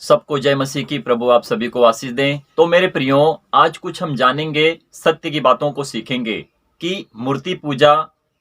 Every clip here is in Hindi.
सबको जय मसीह की। प्रभु आप सभी को आशीष दें। तो मेरे प्रियो, आज कुछ हम जानेंगे, सत्य की बातों को सीखेंगे कि मूर्ति पूजा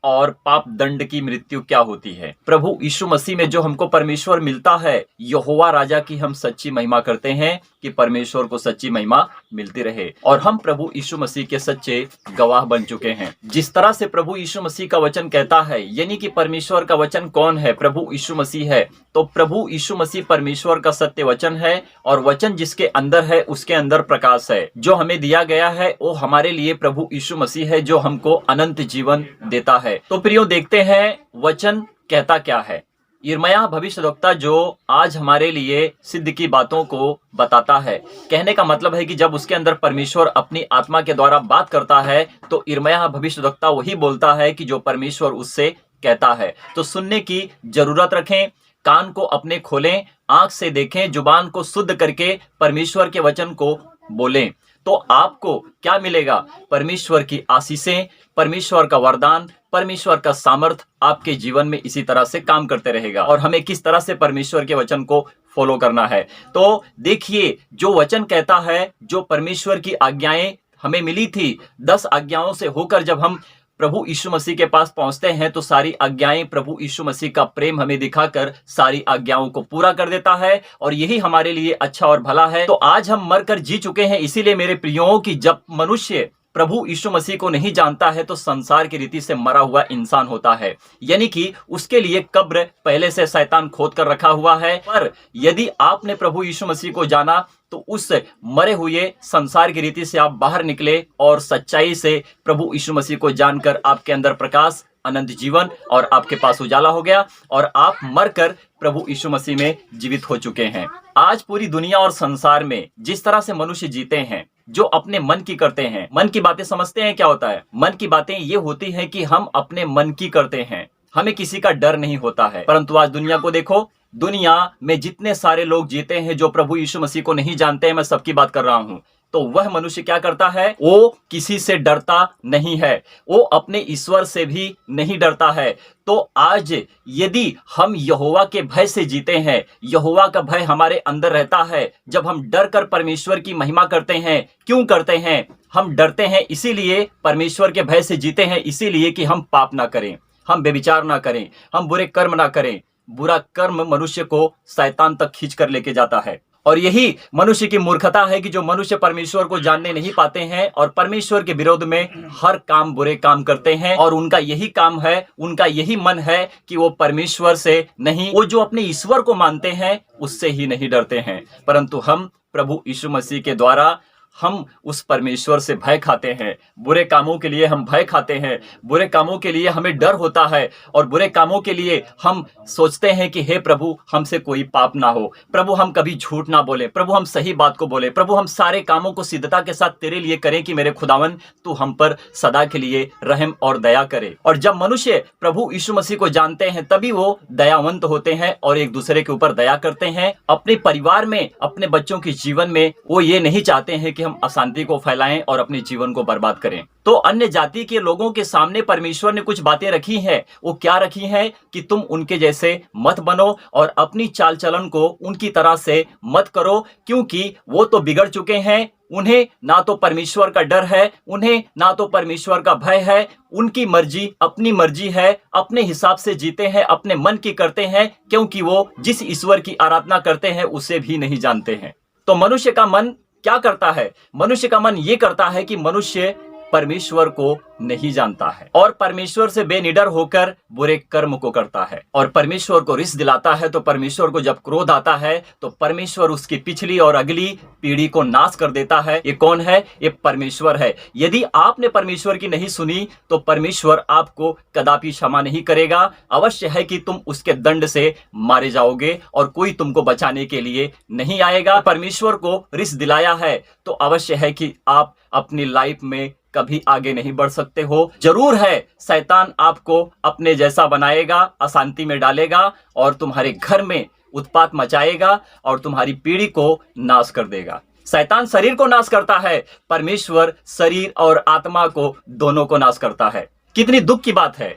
और पाप दंड की मृत्यु क्या होती है। प्रभु यीशु मसीह में जो हमको परमेश्वर मिलता है, यहोवा राजा की हम सच्ची महिमा करते हैं कि परमेश्वर को सच्ची महिमा मिलती रहे। और हम प्रभु यीशु मसीह के सच्चे गवाह बन चुके हैं। जिस तरह से प्रभु यीशु मसीह का वचन कहता है, यानी कि परमेश्वर का वचन कौन है? प्रभु यीशु मसीह है। तो प्रभु यीशु मसीह परमेश्वर का सत्य वचन है, और वचन जिसके अंदर है उसके अंदर प्रकाश है। जो हमें दिया गया है वो हमारे लिए प्रभु यीशु मसीह है, जो हमको अनंत जीवन देता है। तो प्रियो, देखते हैं वचन कहता क्या है। यिर्मयाह भविष्यद्वक्ता जो आज हमारे लिए सिद्ध की बातों को बताता है, कहने का मतलब है कि जब उसके अंदर परमेश्वर अपनी आत्मा के द्वारा बात करता है तो यिर्मयाह भविष्यद्वक्ता वही बोलता है कि जो परमेश्वर उससे कहता है। तो सुनने की जरूरत रखें, कान को अपने खोलें, आंख से देखें, जुबान को शुद्ध करके परमेश्वर के वचन को बोलें। तो आपको क्या मिलेगा? परमेश्वर की आशीषें, परमेश्वर का वरदान, परमेश्वर का सामर्थ आपके जीवन में इसी तरह से काम करते रहेगा। और हमें किस तरह से परमेश्वर के वचन को फॉलो करना है, तो देखिए, जो वचन कहता है, जो परमेश्वर की आज्ञाएं हमें मिली थी, 10 आज्ञाओं से होकर जब हम प्रभु यीशु मसीह के पास पहुंचते हैं तो सारी आज्ञाएं, प्रभु यीशु मसीह का प्रेम हमें दिखाकर सारी आज्ञाओं को पूरा कर देता है, और यही हमारे लिए अच्छा और भला है। तो आज हम मरकर जी चुके हैं। इसीलिए मेरे प्रियों की जब मनुष्य प्रभु यीशु मसीह को नहीं जानता है तो संसार की रीति से मरा हुआ इंसान होता है, यानी कि उसके लिए कब्र पहले से शैतान खोद कर रखा हुआ है। पर यदि आपने प्रभु यीशु मसीह को जाना तो उस मरे हुए संसार की रीति से आप बाहर निकले, और सच्चाई से प्रभु यीशु मसीह को जानकर आपके अंदर प्रकाश, अनंत जीवन और आपके पास उजाला हो गया, और आप मरकर प्रभु यीशु मसीह में जीवित हो चुके हैं। आज पूरी दुनिया और संसार में जिस तरह से मनुष्य जीते हैं, जो अपने मन की करते हैं, मन की बातें समझते हैं क्या होता है? मन की बातें ये होती हैं कि हम अपने मन की करते हैं, हमें किसी का डर नहीं होता है। परंतु आज दुनिया को देखो, दुनिया में जितने सारे लोग जीते हैं जो प्रभु यीशु मसीह को नहीं जानते हैं, मैं सबकी बात कर रहा हूं, तो वह मनुष्य क्या करता है? वो किसी से डरता नहीं है, वो अपने ईश्वर से भी नहीं डरता है। तो आज यदि हम यहोवा के भय से जीते हैं, यहोवा का भय हमारे अंदर रहता है, जब हम डर कर परमेश्वर की महिमा करते हैं। क्यों करते हैं? हम डरते हैं इसीलिए, परमेश्वर के भय से जीते हैं इसीलिए कि हम पाप ना करें, हम व्यभिचार ना करें, हम बुरे कर्म ना करें। बुरा कर्म मनुष्य को शैतान तक खींच कर लेके जाता है, और यही मनुष्य की मूर्खता है कि जो मनुष्य परमेश्वर को जानने नहीं पाते हैं और परमेश्वर के विरोध में हर काम, बुरे काम करते हैं, और उनका यही काम है, उनका यही मन है कि वो परमेश्वर से नहीं, वो जो अपने ईश्वर को मानते हैं उससे ही नहीं डरते हैं। परंतु हम प्रभु यीशु मसीह के द्वारा हम उस परमेश्वर से भय खाते हैं। बुरे कामों के लिए हम भय खाते हैं, बुरे कामों के लिए हमें डर होता है, और बुरे कामों के लिए हम सोचते हैं कि हे प्रभु, हमसे कोई पाप ना हो, प्रभु हम कभी झूठ ना बोले, प्रभु हम सही बात को बोले, प्रभु हम सारे कामों को सिद्धता के साथ तेरे लिए करें कि मेरे खुदावन तू हम पर सदा के लिए रहम और दया करे। और जब मनुष्य प्रभु यीशु मसीह को जानते हैं तभी वो दयावंत होते हैं और एक दूसरे के ऊपर दया करते हैं। अपने परिवार में, अपने बच्चों के जीवन में वो ये नहीं चाहते हैं कि हम अशांति को फैलाएं और अपने जीवन को बर्बाद करें। तो अन्य जाति के लोगों के सामने परमेश्वर ने कुछ बातें रखी हैं। वो क्या रखी हैं? कि तुम उनके जैसे मत बनो और अपनी चाल चलन को उनकी तरह से मत करो, क्योंकि वो तो बिगड़ चुके हैं। उन्हें ना तो परमेश्वर का डर है, उन्हें ना तो परमेश्वर का भय है। उनकी मर्जी अपनी मर्जी है, अपने हिसाब से जीते हैं, अपने मन की करते हैं, क्योंकि वो जिस ईश्वर की आराधना करते हैं उसे भी नहीं जानते हैं। तो मनुष्य का मन क्या करता है? मनुष्य का मन ये करता है कि मनुष्य परमेश्वर को नहीं जानता है और परमेश्वर से बेनिडर होकर बुरे कर्म को करता है, और परमेश्वर को रिस दिलाता है। तो परमेश्वर को जब क्रोध आता है तो परमेश्वर उसकी पिछली और अगली पीढ़ी को नाश कर देता है। ये कौन है? ये परमेश्वर है। यदि आपने परमेश्वर की नहीं सुनी तो परमेश्वर आपको कदापि क्षमा नहीं करेगा। अवश्य है कि तुम उसके दंड से मारे जाओगे और कोई तुमको बचाने के लिए नहीं आएगा। परमेश्वर को रिस दिलाया है तो अवश्य है कि आप अपनी लाइफ में कभी आगे नहीं बढ़ सकते हो। जरूर है, शैतान आपको अपने जैसा बनाएगा, अशांति में डालेगा और तुम्हारे घर में उत्पात मचाएगा और तुम्हारी पीढ़ी को नाश कर देगा। शैतान शरीर को नाश करता है, परमेश्वर शरीर और आत्मा को दोनों को नाश करता है। कितनी दुख की बात है,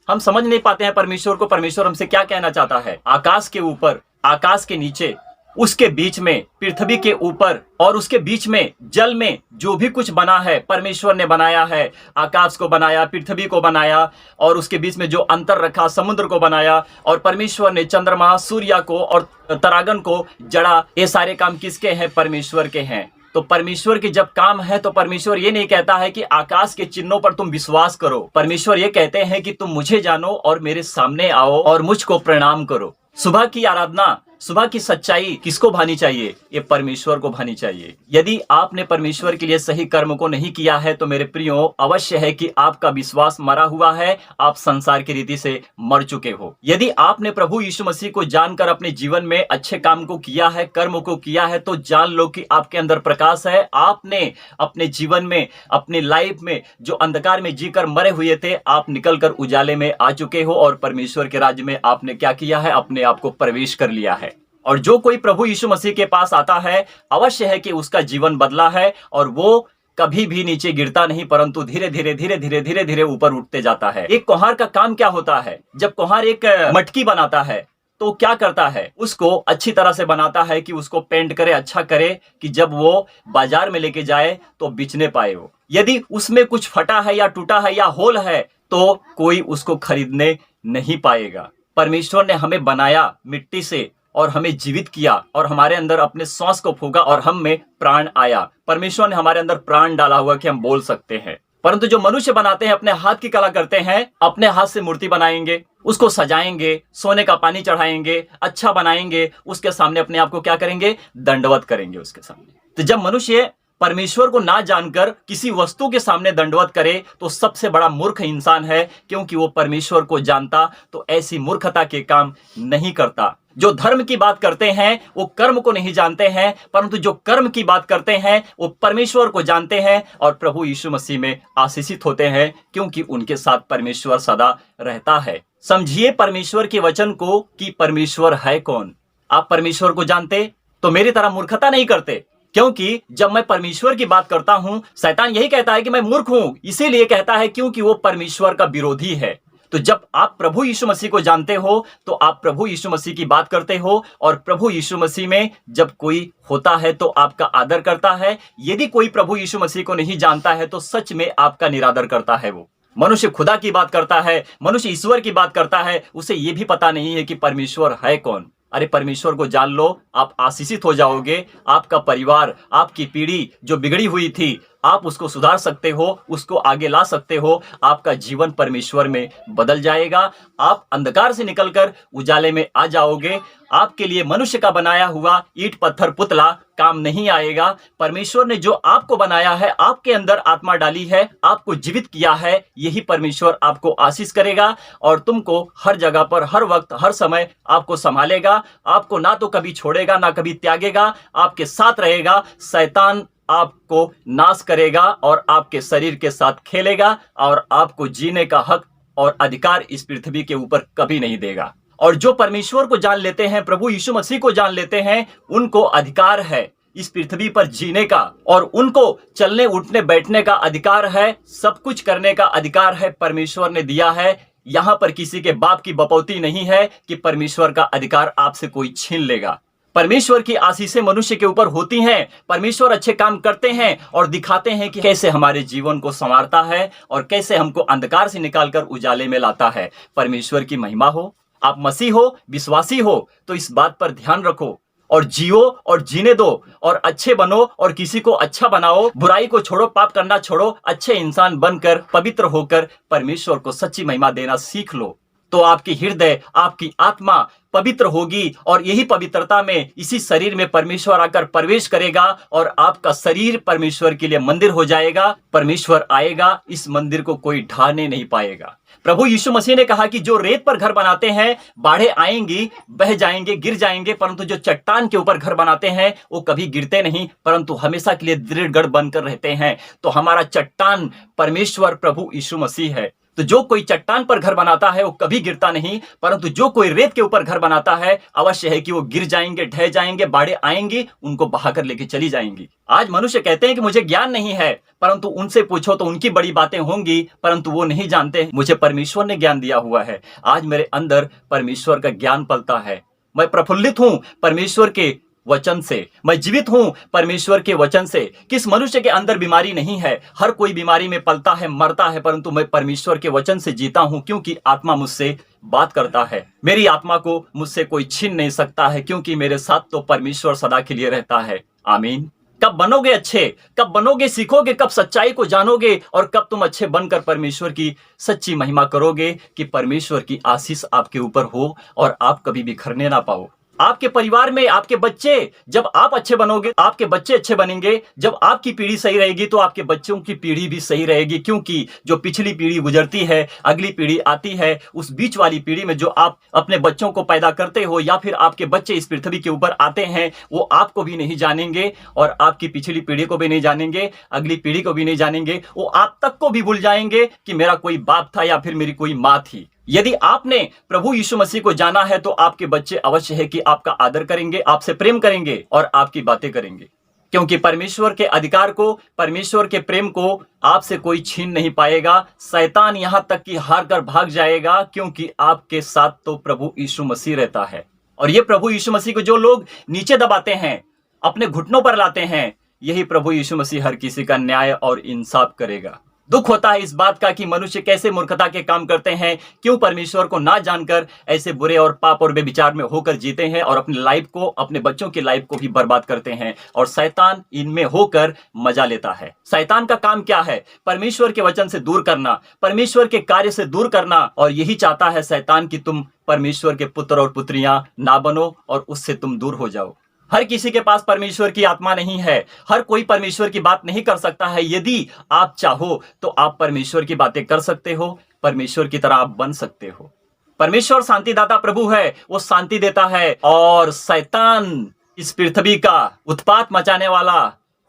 हम समझ नहीं पाते हैं परमेश्वर को। परमेश्वर हमसे क्या कहना चाहता है? आकाश के ऊपर, आकाश के नीचे उसके बीच में, पृथ्वी के ऊपर और उसके बीच में जल में जो भी कुछ बना है परमेश्वर ने बनाया है। आकाश को बनाया, पृथ्वी को बनाया और उसके बीच में जो अंतर रखा, समुद्र को बनाया और परमेश्वर ने चंद्रमा, सूर्य को और तरागन को जड़ा। ये सारे काम किसके हैं? परमेश्वर के हैं। तो परमेश्वर के जब काम है तो परमेश्वर ये नहीं कहता है कि आकाश के चिन्हों पर तुम विश्वास करो। परमेश्वर ये कहते हैं कि तुम मुझे जानो और मेरे सामने आओ और मुझको प्रणाम करो। सुबह की आराधना, सुबह की सच्चाई किसको भानी चाहिए? ये परमेश्वर को भानी चाहिए। यदि आपने परमेश्वर के लिए सही कर्म को नहीं किया है तो मेरे प्रियो, अवश्य है कि आपका विश्वास मरा हुआ है, आप संसार की रीति से मर चुके हो। यदि आपने प्रभु यीशु मसीह को जानकर अपने जीवन में अच्छे काम को किया है, कर्म को किया है, तो जान लो कि आपके अंदर प्रकाश है। आपने अपने जीवन में, अपनी लाइफ में जो अंधकार में जीकर मरे हुए थे, आप निकलकर उजाले में आ चुके हो और परमेश्वर के राज्य में आपने क्या किया है? अपने आप को प्रवेश कर लिया है। और जो कोई प्रभु यीशु मसीह के पास आता है, अवश्य है कि उसका जीवन बदला है और वो कभी भी नीचे गिरता नहीं, परंतु धीरे धीरे धीरे धीरे धीरे धीरे ऊपर उठते जाता है। एक कुम्हार का काम क्या होता है? जब कुम्हार एक मटकी बनाता है तो क्या करता है? उसको अच्छी तरह से बनाता है कि उसको पेंट करे, अच्छा करे कि जब वो बाजार में लेके जाए तो बेचने पाए वो। यदि उसमें कुछ फटा है या टूटा है या होल है तो कोई उसको खरीदने नहीं पाएगा। परमेश्वर ने हमें बनाया मिट्टी से और हमें जीवित किया और हमारे अंदर अपने श्वास को फूंका और हम में प्राण आया। परमेश्वर ने हमारे अंदर प्राण डाला हुआ कि हम बोल सकते हैं। परंतु जो मनुष्य बनाते हैं, अपने हाथ की कला करते हैं, अपने हाथ से मूर्ति बनाएंगे, उसको सजाएंगे, सोने का पानी चढ़ाएंगे, अच्छा बनाएंगे, उसके सामने अपने आप को क्या करेंगे? दंडवत करेंगे उसके सामने। तो जब मनुष्य परमेश्वर को ना जानकर किसी वस्तु के सामने दंडवत करे तो सबसे बड़ा मूर्ख इंसान है, क्योंकि वो परमेश्वर को जानता तो ऐसी मूर्खता के काम नहीं करता। जो धर्म की बात करते हैं वो कर्म को नहीं जानते हैं, परंतु जो कर्म की बात करते हैं वो परमेश्वर को जानते हैं और प्रभु यीशु मसीह में आशीषित होते हैं, क्योंकि उनके साथ परमेश्वर सदा रहता है। समझिए परमेश्वर के वचन को कि परमेश्वर है कौन। आप परमेश्वर को जानते तो मेरी तरह मूर्खता नहीं करते, क्योंकि जब मैं परमेश्वर की बात करता हूं, शैतान यही कहता है कि मैं मूर्ख हूं। इसीलिए कहता है क्योंकि वो परमेश्वर का विरोधी है। तो जब आप प्रभु यीशु मसीह को जानते हो तो आप प्रभु यीशु मसीह की बात करते हो और प्रभु यीशु मसीह में जब कोई होता है तो आपका आदर करता है। यदि कोई प्रभु यीशु मसीह को नहीं जानता है तो सच में आपका निरादर करता है। वो मनुष्य खुदा की बात करता है, मनुष्य ईश्वर की बात करता है, उसे ये भी पता नहीं है कि परमेश्वर है कौन। अरे परमेश्वर को जान लो, आप आशीषित हो जाओगे। आपका परिवार, आपकी पीढ़ी जो बिगड़ी हुई थी, आप उसको सुधार सकते हो, उसको आगे ला सकते हो। आपका जीवन परमेश्वर में बदल जाएगा। आप अंधकार से निकलकर उजाले में आ जाओगे। आपके लिए मनुष्य का बनाया हुआ ईंट पत्थर पुतला काम नहीं आएगा। परमेश्वर ने जो आपको बनाया है, आपके अंदर आत्मा डाली है, आपको जीवित किया है, यही परमेश्वर आपको आशीष करेगा और तुमको हर जगह पर, हर वक्त, हर समय आपको संभालेगा। आपको ना तो कभी छोड़ेगा, ना कभी त्यागेगा, आपके साथ रहेगा। शैतान आपको नाश करेगा और आपके शरीर के साथ खेलेगा और आपको जीने का हक और अधिकार इस पृथ्वी के ऊपर कभी नहीं देगा। और जो परमेश्वर को जान लेते हैं, प्रभु यीशु मसीह को जान लेते हैं, उनको अधिकार है इस पृथ्वी पर जीने का और उनको चलने, उठने, बैठने का अधिकार है। सब कुछ करने का अधिकार है परमेश्वर ने दिया है। यहां पर किसी के बाप की बपौती नहीं है कि परमेश्वर का अधिकार आपसे कोई छीन लेगा। परमेश्वर की आशीषें मनुष्य के ऊपर होती हैं। परमेश्वर अच्छे काम करते हैं और दिखाते हैं कि कैसे हमारे जीवन को संवारता है और कैसे हमको अंधकार से निकालकर उजाले में लाता है। परमेश्वर की महिमा हो। आप मसीह हो, विश्वासी हो, तो इस बात पर ध्यान रखो और जियो और जीने दो और अच्छे बनो और किसी को अच्छा बनाओ। बुराई को छोड़ो, पाप करना छोड़ो, अच्छे इंसान बनकर, पवित्र होकर परमेश्वर को सच्ची महिमा देना सीख लो। तो आपकी हृदय, आपकी आत्मा पवित्र होगी और यही पवित्रता में, इसी शरीर में परमेश्वर आकर प्रवेश करेगा और आपका शरीर परमेश्वर के लिए मंदिर हो जाएगा। परमेश्वर आएगा, इस मंदिर को कोई ढाने नहीं पाएगा। प्रभु यीशु मसीह ने कहा कि जो रेत पर घर बनाते हैं, बाढ़ें आएंगी, बह जाएंगे, गिर जाएंगे, परंतु जो चट्टान के ऊपर घर बनाते हैं वो कभी गिरते नहीं, परंतु हमेशा के लिए दृढ़ बनकर रहते हैं। तो हमारा चट्टान परमेश्वर प्रभु यीशु मसीह है। तो जो कोई चट्टान पर घर बनाता है वो कभी गिरता नहीं, परंतु जो कोई रेत के ऊपर घर बनाता है, अवश्य है कि वो गिर जाएंगे, ढह जाएंगे, बाढ़ें आएंगी, उनको बहाकर लेके चली जाएंगी। आज मनुष्य कहते हैं कि मुझे ज्ञान नहीं है, परंतु उनसे पूछो तो उनकी बड़ी बातें होंगी, परंतु वो नहीं जानते मुझे परमेश्वर ने ज्ञान दिया हुआ है। आज मेरे अंदर परमेश्वर का ज्ञान पलता है। मैं प्रफुल्लित हूं परमेश्वर के वचन से, मैं जीवित हूं परमेश्वर के वचन से। किस मनुष्य के अंदर बीमारी नहीं है? हर कोई बीमारी में पलता है, मरता है, परंतु मैं परमेश्वर के वचन से जीता हूं, क्योंकि आत्मा मुझसे बात करता है। मेरी आत्मा को मुझसे कोई छीन नहीं सकता है, क्योंकि मेरे साथ तो परमेश्वर सदा के लिए रहता है। आमीन। कब बनोगे अच्छे? कब बनोगे? सीखोगे कब? सच्चाई को जानोगे और कब तुम अच्छे बनकर परमेश्वर की सच्ची महिमा करोगे कि परमेश्वर की आशीष आपके ऊपर हो और आप कभी बिखरने ना पाओ। आपके परिवार में आपके बच्चे, जब आप अच्छे बनोगे आपके बच्चे अच्छे बनेंगे। जब आपकी पीढ़ी सही रहेगी तो आपके बच्चों की पीढ़ी भी सही रहेगी, क्योंकि जो पिछली पीढ़ी गुजरती है, अगली पीढ़ी आती है, उस बीच वाली पीढ़ी में जो आप अपने बच्चों को पैदा करते हो या फिर आपके बच्चे इस पृथ्वी के ऊपर आते हैं, वो आपको भी नहीं जानेंगे और आपकी पिछली पीढ़ी को भी नहीं जानेंगे, अगली पीढ़ी को भी नहीं जानेंगे। वो आप तक को भी भूल जाएंगे कि मेरा कोई बाप था या फिर मेरी कोई माँ थी। यदि आपने प्रभु यीशु मसीह को जाना है तो आपके बच्चे अवश्य है कि आपका आदर करेंगे, आपसे प्रेम करेंगे और आपकी बातें करेंगे, क्योंकि परमेश्वर के अधिकार को, परमेश्वर के प्रेम को आपसे कोई छीन नहीं पाएगा। शैतान यहां तक कि हार कर भाग जाएगा, क्योंकि आपके साथ तो प्रभु यीशु मसीह रहता है। और ये प्रभु यीशु मसीह को जो लोग नीचे दबाते हैं, अपने घुटनों पर लाते हैं, यही प्रभु यीशु मसीह हर किसी का न्याय और इंसाफ करेगा। दुख होता है इस बात का कि मनुष्य कैसे मूर्खता के काम करते हैं, क्यों परमेश्वर को ना जानकर ऐसे बुरे और पाप और बेविचार में होकर जीते हैं और अपनी लाइफ को, अपने बच्चों की लाइफ को भी बर्बाद करते हैं। और शैतान इनमें होकर मजा लेता है। शैतान का काम क्या है? परमेश्वर के वचन से दूर करना, परमेश्वर के कार्य से दूर करना। और यही चाहता है शैतान कि तुम परमेश्वर के पुत्र और पुत्रियां ना बनो और उससे तुम दूर हो जाओ। हर किसी के पास परमेश्वर की आत्मा नहीं है, हर कोई परमेश्वर की बात नहीं कर सकता है। यदि आप चाहो तो आप परमेश्वर की बातें कर सकते हो, परमेश्वर की तरह आप बन सकते हो। परमेश्वर शांतिदाता प्रभु है, वो शांति देता है। और शैतान इस पृथ्वी का उत्पात मचाने वाला,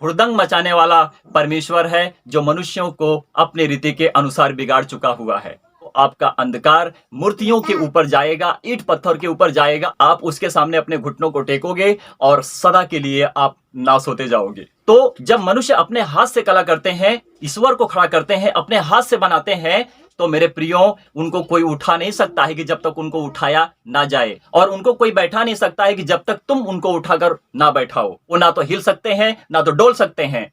हुड़दंग मचाने वाला परमेश्वर है, जो मनुष्यों को अपने रीति के अनुसार बिगाड़ चुका हुआ है। आपका अंधकार मूर्तियों के ऊपर जाएगा, ईंट पत्थर के ऊपर जाएगा। आप उसके सामने अपने घुटनों को टेकोगे और सदा के लिए आप नाश होते जाओगे। तो जब मनुष्य अपने हाथ से कला करते हैं, ईश्वर को खड़ा करते हैं, अपने हाथ से बनाते हैं, तो मेरे प्रियो, उनको कोई उठा नहीं सकता है कि जब तक उनको उठाया ना जाए, और उनको कोई बैठा नहीं सकता है कि जब तक तुम उनको उठाकर ना बैठाओ। वो ना तो हिल सकते हैं, ना तो डोल सकते हैं,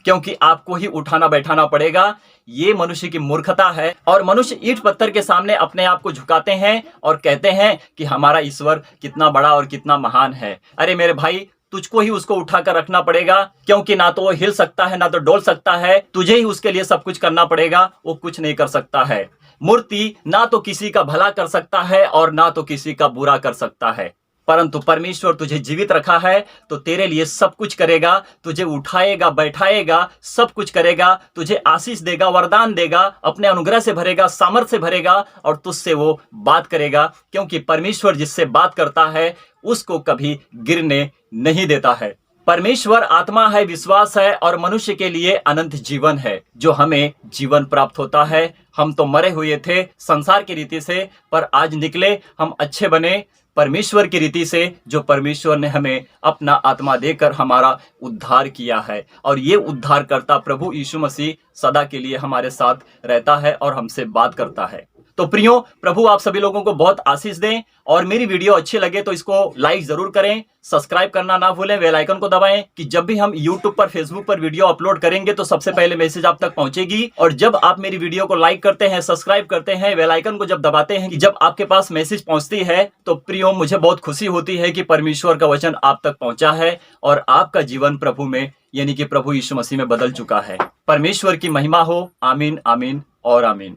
क्योंकि आपको ही उठाना बैठाना पड़ेगा। ये मनुष्य की मूर्खता है। और मनुष्य ईंट पत्थर के सामने अपने आप को झुकाते हैं और कहते हैं कि हमारा ईश्वर कितना बड़ा और कितना महान है। अरे मेरे भाई, तुझको ही उसको उठाकर रखना पड़ेगा, क्योंकि ना तो वो हिल सकता है, ना तो डोल सकता है। तुझे ही उसके लिए सब कुछ करना पड़ेगा, वो कुछ नहीं कर सकता है। मूर्ति ना तो किसी का भला कर सकता है और ना तो किसी का बुरा कर सकता है, परंतु परमेश्वर तुझे जीवित रखा है तो तेरे लिए सब कुछ करेगा। तुझे उठाएगा, बैठाएगा, सब कुछ करेगा, तुझे आशीष देगा, वरदान देगा, अपने अनुग्रह से भरेगा, सामर्थ्य से भरेगा और तुझसे वो बात करेगा, क्योंकि परमेश्वर जिससे बात करता है उसको कभी गिरने नहीं देता है। परमेश्वर आत्मा है, विश्वास है और मनुष्य के लिए अनंत जीवन है, जो हमें जीवन प्राप्त होता है। हम तो मरे हुए थे संसार की रीति से, पर आज निकले, हम अच्छे बने परमेश्वर की रीति से, जो परमेश्वर ने हमें अपना आत्मा देकर हमारा उद्धार किया है। और ये उद्धार करता प्रभु यीशु मसीह सदा के लिए हमारे साथ रहता है और हमसे बात करता है। तो प्रियो, प्रभु आप सभी लोगों को बहुत आशीष दें। और मेरी वीडियो अच्छी लगे तो इसको लाइक जरूर करें, सब्सक्राइब करना ना भूलें, बेल आइकन को दबाएं कि जब भी हम YouTube पर, Facebook पर वीडियो अपलोड करेंगे तो सबसे पहले मैसेज आप तक पहुंचेगी। और जब आप मेरी वीडियो को लाइक करते हैं, सब्सक्राइब करते हैं, बेल आइकन को जब दबाते हैं कि जब आपके पास मैसेज पहुंचती है, तो प्रियो मुझे बहुत खुशी होती है कि परमेश्वर का वचन आप तक पहुंचा है और आपका जीवन प्रभु में, यानी कि प्रभु यीशु मसीह में बदल चुका है। परमेश्वर की महिमा हो। आमीन, आमीन और आमीन।